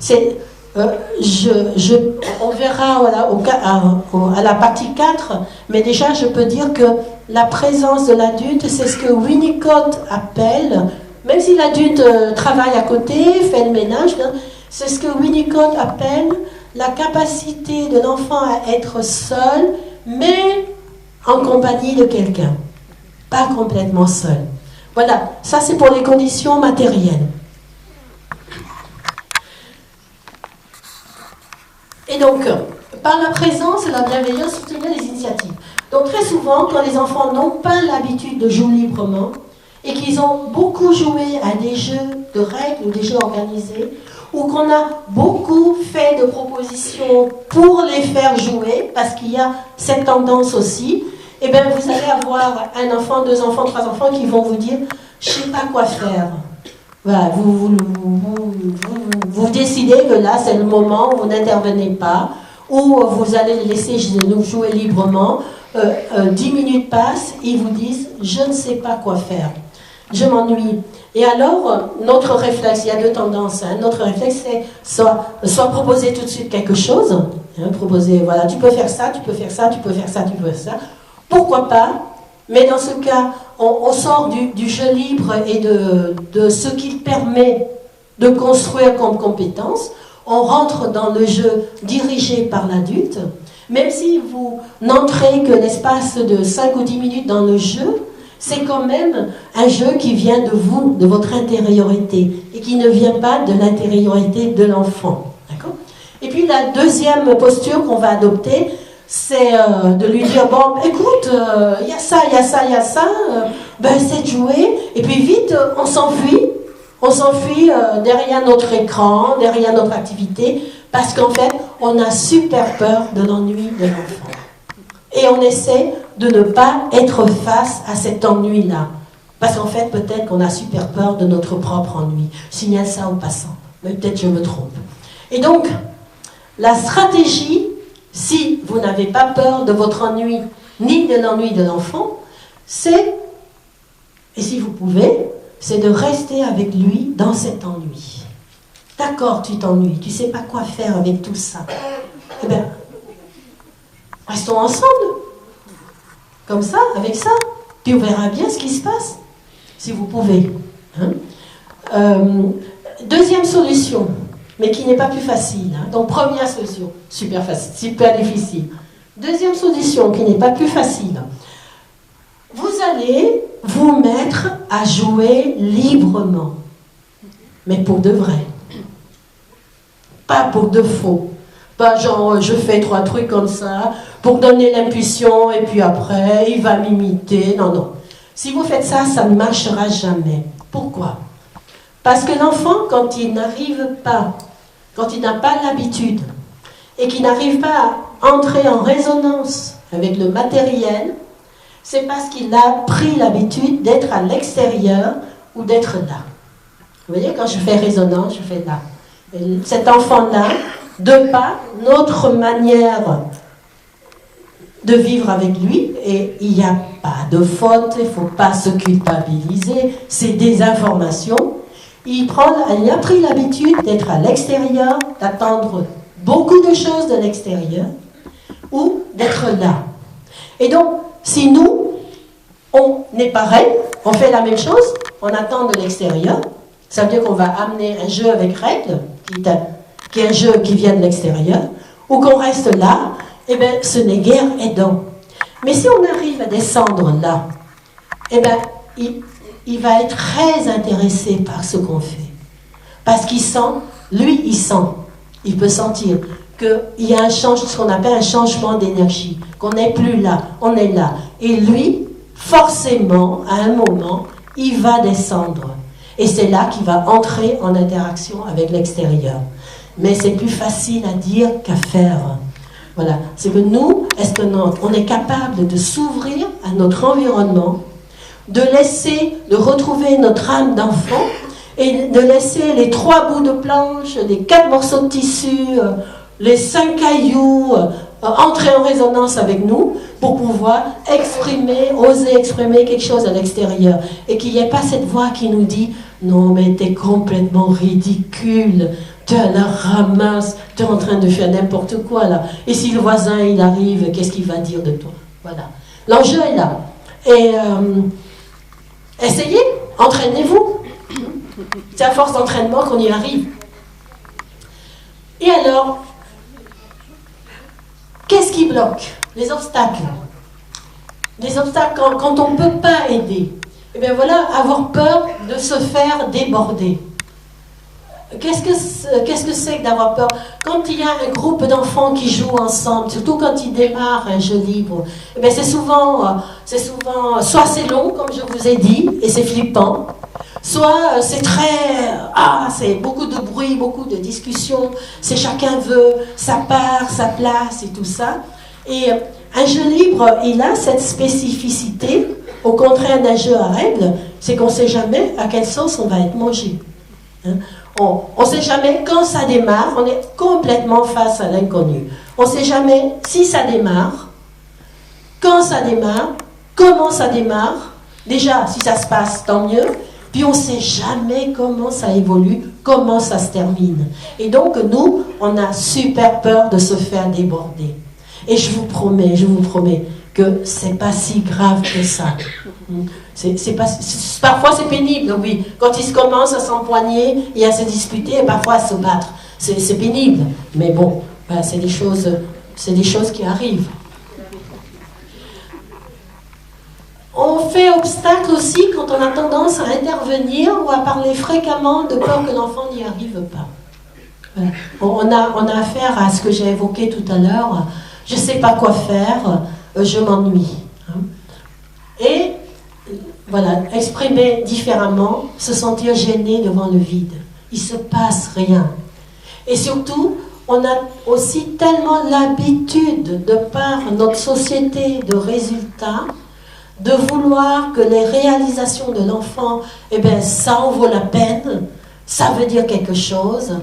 C'est, on verra voilà, à la partie 4, mais déjà je peux dire que la présence de l'adulte, c'est ce que Winnicott appelle, même si l'adulte travaille à côté, fait le ménage, hein, c'est ce que Winnicott appelle la capacité de l'enfant à être seul, mais en compagnie de quelqu'un, pas complètement seul. Voilà, ça c'est pour les conditions matérielles. Et donc, par la présence et la bienveillance, soutenir les initiatives. Donc très souvent, quand les enfants n'ont pas l'habitude de jouer librement, et qu'ils ont beaucoup joué à des jeux de règles ou des jeux organisés, ou qu'on a beaucoup fait de propositions pour les faire jouer, parce qu'il y a cette tendance aussi, et bien vous allez avoir un enfant, 2 enfants, 3 enfants qui vont vous dire « je ne sais pas quoi faire ». Voilà, vous décidez que là c'est le moment où vous n'intervenez pas, ou vous allez les laisser nous jouer librement, 10 minutes passent, ils vous disent « je ne sais pas quoi faire, je m'ennuie ». Et alors, notre réflexe, il y a 2 tendances, hein. Notre réflexe c'est soit proposer tout de suite quelque chose, hein, proposer, voilà, tu peux faire ça, tu peux faire ça, tu peux faire ça, tu peux faire ça, pourquoi pas, mais dans ce cas, on sort du jeu libre et de ce qui permet de construire comme compétence, on rentre dans le jeu dirigé par l'adulte, même si vous n'entrez que l'espace de 5 ou 10 minutes dans le jeu, c'est quand même un jeu qui vient de vous, de votre intériorité, et qui ne vient pas de l'intériorité de l'enfant. D'accord ? Et puis la deuxième posture qu'on va adopter, c'est de lui dire, bon, écoute, il y a ça, il y a ça, il y a ça, ben c'est de jouer, et puis vite, on s'enfuit derrière notre écran, derrière notre activité, parce qu'en fait, on a super peur de l'ennui de l'enfant. Et on essaie de ne pas être face à cet ennui-là. Parce qu'en fait, peut-être qu'on a super peur de notre propre ennui. Je signale ça aux passants, mais peut-être je me trompe. Et donc, la stratégie, si vous n'avez pas peur de votre ennui, ni de l'ennui de l'enfant, c'est, et si vous pouvez, c'est de rester avec lui dans cet ennui. D'accord, tu t'ennuies, tu ne sais pas quoi faire avec tout ça. Eh bien, restons ensemble, comme ça, avec ça, puis on verra bien ce qui se passe, si vous pouvez. Hein? Deuxième solution, mais qui n'est pas plus facile. Hein? Donc première solution, super facile, super difficile. Deuxième solution, qui n'est pas plus facile. Vous allez vous mettre à jouer librement, mais pour de vrai, pas pour de faux. Pas genre, je fais 3 trucs comme ça, pour donner l'impulsion, et puis après, il va m'imiter. Non, non. Si vous faites ça, ça ne marchera jamais. Pourquoi ? Parce que l'enfant, quand il n'arrive pas, quand il n'a pas l'habitude, et qu'il n'arrive pas à entrer en résonance avec le matériel, c'est parce qu'il a pris l'habitude d'être à l'extérieur ou d'être là. Vous voyez, quand je fais résonance, je fais là. Et cet enfant-là, de par notre manière de vivre avec lui, et il n'y a pas de faute, il ne faut pas se culpabiliser, c'est des informations. Il a pris l'habitude d'être à l'extérieur, d'attendre beaucoup de choses de l'extérieur, ou d'être là. Et donc, si nous, on est pareil, on fait la même chose, on attend de l'extérieur, ça veut dire qu'on va amener un jeu avec règles, qui est un jeu qui vient de l'extérieur, ou qu'on reste là, eh bien, ce n'est guère aidant. Mais si on arrive à descendre là, eh bien, il va être très intéressé par ce qu'on fait. Parce qu'il sent, lui, il peut sentir qu'il y a ce qu'on appelle un changement d'énergie, qu'on n'est plus là, on est là. Et lui, forcément, à un moment, il va descendre. Et c'est là qu'il va entrer en interaction avec l'extérieur. Mais c'est plus facile à dire qu'à faire. Voilà. C'est que nous, on est capable de s'ouvrir à notre environnement, de retrouver notre âme d'enfant et de laisser les 3 bouts de planche, les 4 morceaux de tissu, les 5 cailloux entrer en résonance avec nous pour pouvoir oser exprimer quelque chose à l'extérieur. Et qu'il n'y ait pas cette voix qui nous dit « Non, mais t'es complètement ridicule. tu la ramasses, tu es en train de faire n'importe quoi là. Et si le voisin il arrive, qu'est-ce qu'il va dire de toi? Voilà. L'enjeu est là. Et essayez, entraînez-vous. C'est à force d'entraînement qu'on y arrive. Et alors, qu'est-ce qui bloque? Les obstacles. Les obstacles quand on ne peut pas aider. Et bien voilà, avoir peur de se faire déborder. Qu'est-ce que c'est que d'avoir peur? Quand il y a un groupe d'enfants qui jouent ensemble, surtout quand ils démarrent un jeu libre, eh bien c'est souvent, soit c'est long, comme je vous ai dit, et c'est flippant, soit c'est c'est beaucoup de bruit, beaucoup de discussions, c'est chacun veut sa part, sa place et tout ça. Et un jeu libre, il a cette spécificité, au contraire d'un jeu à règles, c'est qu'on ne sait jamais à quelle sauce on va être mangé. Hein? On ne sait jamais quand ça démarre, on est complètement face à l'inconnu. On ne sait jamais si ça démarre, quand ça démarre, comment ça démarre. Déjà, si ça se passe, tant mieux. Puis on ne sait jamais comment ça évolue, comment ça se termine. Et donc, nous, on a super peur de se faire déborder. Et je vous promets que c'est pas si grave que ça. Parfois c'est pénible, oui. Quand ils commencent à s'empoigner et à se disputer, et parfois à se battre, c'est pénible. Mais bon, ben, c'est des choses qui arrivent. On fait obstacle aussi quand on a tendance à intervenir ou à parler fréquemment de peur que l'enfant n'y arrive pas. On a affaire à ce que j'ai évoqué tout à l'heure. Je ne sais pas quoi faire, je m'ennuie. Et voilà, exprimer différemment, se sentir gêné devant le vide. Il ne se passe rien. Et surtout, on a aussi tellement l'habitude, de par notre société de résultats, de vouloir que les réalisations de l'enfant, eh bien, ça en vaut la peine, ça veut dire quelque chose,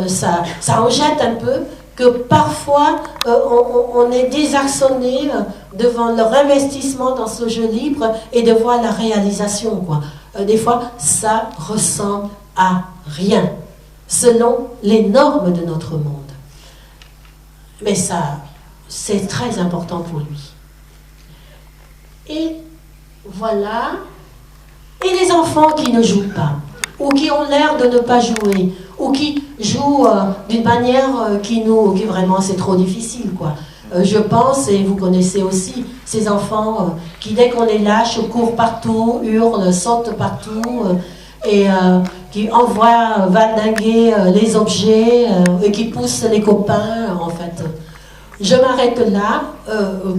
ça en jette un peu, que parfois on est désarçonné devant leur investissement dans ce jeu libre et de voir la réalisation, quoi. Des fois, ça ressemble à rien, selon les normes de notre monde. Mais ça, c'est très important pour lui. Et voilà. Et les enfants qui ne jouent pas, ou qui ont l'air de ne pas jouer, ou qui jouent d'une manière qui vraiment c'est trop difficile, quoi. Je pense, et vous connaissez aussi, ces enfants qui dès qu'on les lâche courent partout, hurlent, sautent partout, et qui envoient valdinguer les objets, et qui poussent les copains, en fait. Je m'arrête là.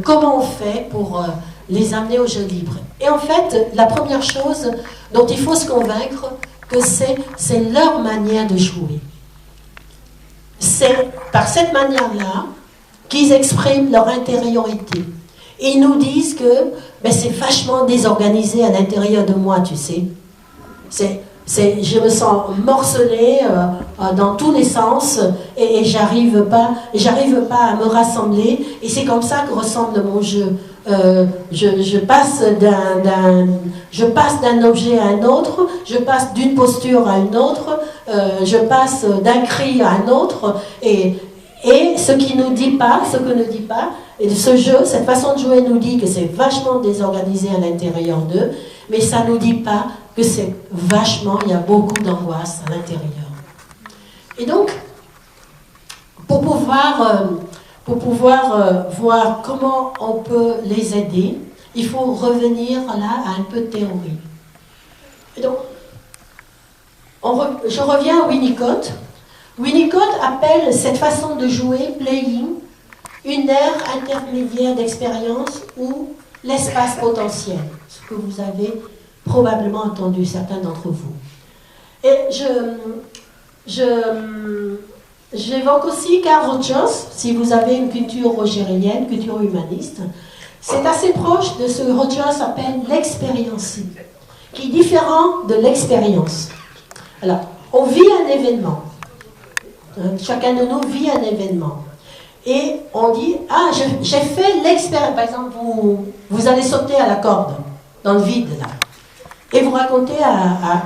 Comment on fait pour les amener au jeu libre? Et en fait, la première chose dont il faut se convaincre, que c'est leur manière de jouer. C'est par cette manière-là qu'ils expriment leur intériorité. Et ils nous disent que c'est vachement désorganisé à l'intérieur de moi, tu sais. Je me sens morcelée dans tous les sens et j'arrive pas à me rassembler. Et c'est comme ça que ressemble mon jeu. Je passe d'un objet à un autre, je passe d'une posture à une autre, je passe d'un cri à un autre, et ce que ne dit pas, et ce jeu, cette façon de jouer nous dit que c'est vachement désorganisé à l'intérieur d'eux, mais ça ne nous dit pas que c'est vachement, il y a beaucoup d'angoisse à l'intérieur. Et donc, pour pouvoir voir comment on peut les aider, il faut revenir là à un peu de théorie. Et donc, je reviens à Winnicott. Winnicott appelle cette façon de jouer, playing, une ère intermédiaire d'expérience ou l'espace potentiel, ce que vous avez probablement entendu, certains d'entre vous. Et j'évoque aussi Carl Rogers, si vous avez une culture rogérienne, culture humaniste. C'est assez proche de ce que Rogers appelle l'expérience, qui est différent de l'expérience. Alors, on vit un événement. Chacun de nous vit un événement. Et on dit, j'ai fait l'expérience. Par exemple, vous allez sauter à la corde, dans le vide, là. Et vous racontez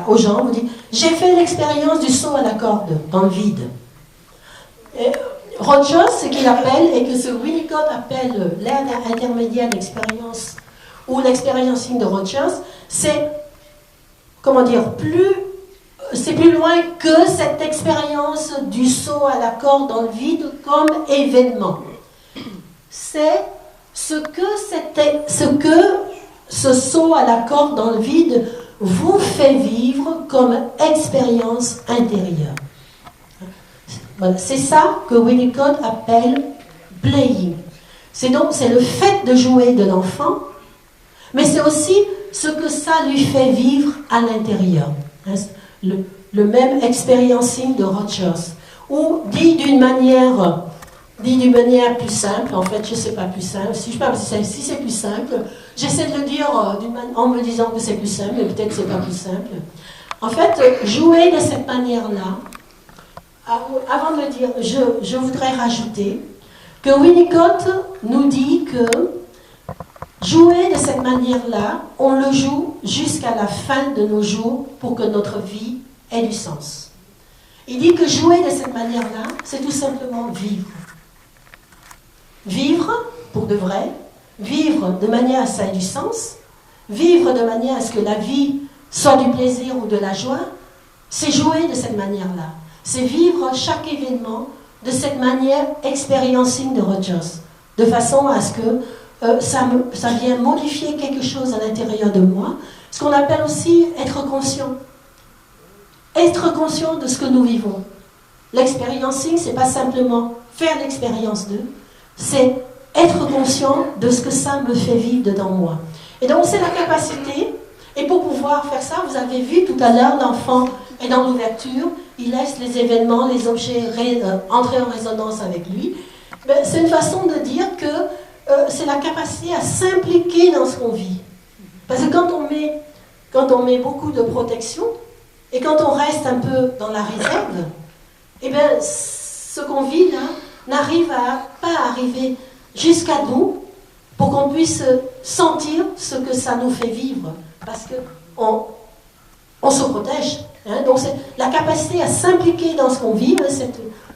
aux gens, vous dites, j'ai fait l'expérience du saut à la corde, dans le vide. Rogers, ce qu'il appelle, et que ce Winnicott appelle l'aide intermédiaire d'expérience, ou l'experiencing de Rogers, c'est, comment dire, c'est plus loin que cette expérience du saut à la corde dans le vide comme événement. C'est ce que ce saut à la corde dans le vide vous fait vivre comme expérience intérieure. Voilà, c'est ça que Winnicott appelle playing. C'est le fait de jouer de l'enfant, mais c'est aussi ce que ça lui fait vivre à l'intérieur. Le même experiencing de Rogers, ou dit d'une manière plus simple, en fait, je ne sais pas plus simple, si c'est plus simple, j'essaie de le dire en me disant que c'est plus simple, mais peut-être que ce n'est pas plus simple. En fait, jouer de cette manière-là, avant de le dire, je voudrais rajouter que Winnicott nous dit que jouer de cette manière-là, on le joue jusqu'à la fin de nos jours pour que notre vie ait du sens. Il dit que jouer de cette manière-là, c'est tout simplement vivre. Vivre pour de vrai, vivre de manière à ce que ça ait du sens, vivre de manière à ce que la vie soit du plaisir ou de la joie, c'est jouer de cette manière-là. C'est vivre chaque événement de cette manière experiencing de Rogers, de façon à ce que ça vient modifier quelque chose à l'intérieur de moi, ce qu'on appelle aussi être conscient. Être conscient de ce que nous vivons. L'experiencing, c'est pas simplement faire l'expérience d'eux, c'est être conscient de ce que ça me fait vivre dedans moi. Et donc c'est la capacité, et pour pouvoir faire ça, vous avez vu tout à l'heure, l'enfant est dans l'ouverture, il laisse les événements, les objets entrer en résonance avec lui. C'est une façon de dire que c'est la capacité à s'impliquer dans ce qu'on vit. Parce que quand on met beaucoup de protection, et quand on reste un peu dans la réserve, eh bien, ce qu'on vit là n'arrive pas à arriver jusqu'à nous pour qu'on puisse sentir ce que ça nous fait vivre. Parce qu'on se protège. Hein, donc c'est la capacité à s'impliquer dans ce qu'on vit,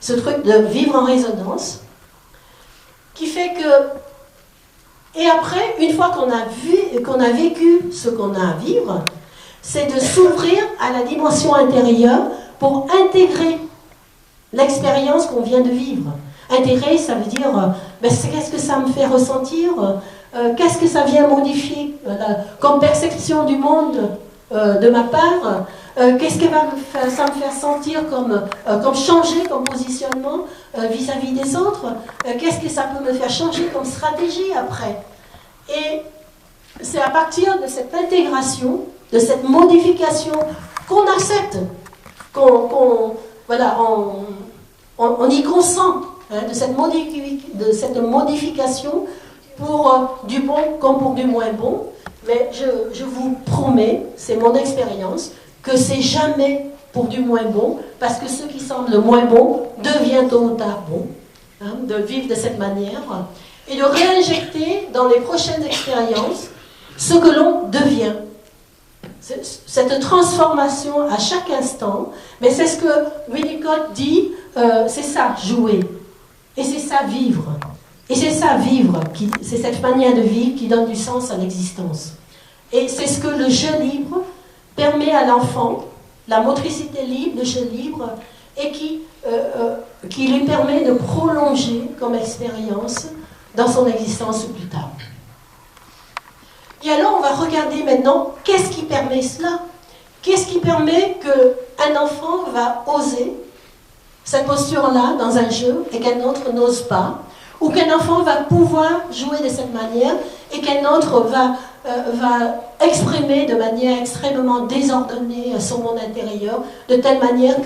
ce truc de vivre en résonance, qui fait que... Et après, une fois qu'on a vécu ce qu'on a à vivre, c'est de s'ouvrir à la dimension intérieure pour intégrer l'expérience qu'on vient de vivre. Intégrer, ça veut dire, qu'est-ce que ça me fait ressentir, qu'est-ce que ça vient modifier comme perception du monde de ma part, qu'est-ce que ça me faire sentir comme changer comme positionnement vis-à-vis des autres, qu'est-ce que ça peut me faire changer comme stratégie après. Et c'est à partir de cette intégration, de cette modification qu'on accepte, on y consent, hein, de cette modification pour du bon comme pour du moins bon. Mais je vous promets, c'est mon expérience, que c'est jamais pour du moins bon, parce que ce qui semble moins bon devient tôt ou tard bon, hein, de vivre de cette manière, et de réinjecter dans les prochaines expériences ce que l'on devient. Cette transformation à chaque instant, mais c'est ce que Winnicott dit, c'est ça, jouer. Et c'est ça, vivre. Et c'est ça, vivre, c'est cette manière de vivre qui donne du sens à l'existence. Et c'est ce que le jeu libre permet à l'enfant, la motricité libre, le jeu libre, et qui lui permet de prolonger comme expérience dans son existence plus tard. Et alors, on va regarder maintenant, qu'est-ce qui permet cela? Qu'est-ce qui permet qu'un enfant va oser cette posture-là dans un jeu et qu'un autre n'ose pas? Ou qu'un enfant va pouvoir jouer de cette manière et qu'un autre va exprimer de manière extrêmement désordonnée son monde intérieur, de telle manière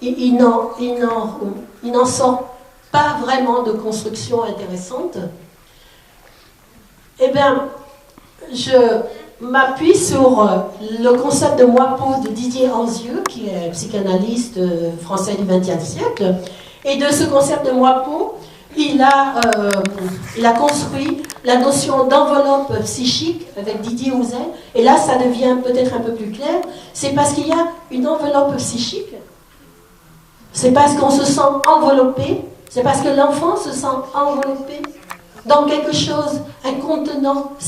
qu'il n'en sort pas vraiment de construction intéressante? Eh bien, je m'appuie sur le concept de moi-peau de Didier Anzieux, qui est psychanalyste français du XXe siècle. Et de ce concept de moi-peau, il a construit la notion d'enveloppe psychique avec Didier Houzin. Et là, ça devient peut-être un peu plus clair. C'est parce qu'il y a une enveloppe psychique. C'est parce qu'on se sent enveloppé. C'est parce que l'enfant se sent enveloppé dans quelque chose, un contenant